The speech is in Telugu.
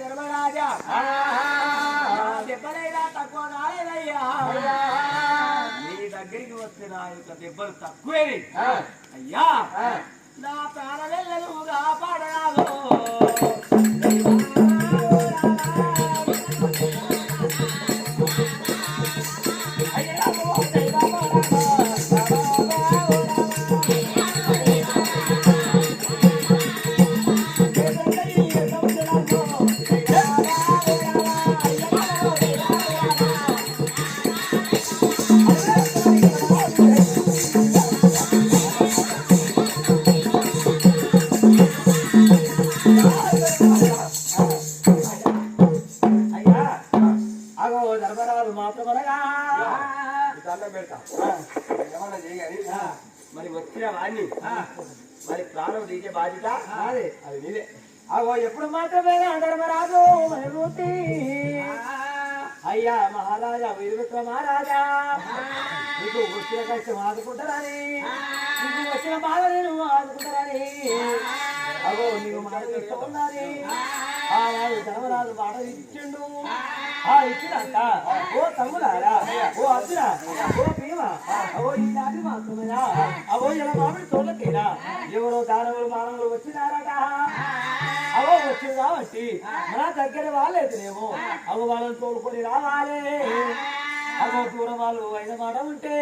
ధర్మరాజా దెబ్బలైనా తక్కువ కాలేదయ్యా నీ దగ్గరికి వస్తే నా యొక్క దెబ్బలు తక్కువే అయ్యా నా ప్రాణవెల్లలు కాపాడరాదు మరి వచ్చిన వాడిని మరి ప్రాణం తీసే బాధ్యత అదే అది నీదే అగో ఎప్పుడు మాత్రమే ధర్మరాజు మరుతి అయ్యా మహారాజా వీరవిక్రమ మహారాజా నీకు వచ్చిన కష్టం ఆదుకుంటారని నీకు వచ్చిన బాధ నేను ఆదుకుంటారని అగో నీకు మాట ఇష్టం ఉన్నది ఆనాడు ధర్మరాజు మాట ఇచ్చిండు ఇచ్చినంత ఓ తమ్ములారా ఓ అర్జున ఓ భీమ అవో ఈ నాటి మాత్రమేనా అవో ఇలా మామిడి తోటకేనా ఎవరో దానవులు మానవులు వచ్చినారట అవో వచ్చింది కాబట్టి మన దగ్గర వాళ్ళేదులేమో అవ వాళ్ళని తోలుకొని రావాలి అవో దూరం వాళ్ళు అయిన మాట ఉంటే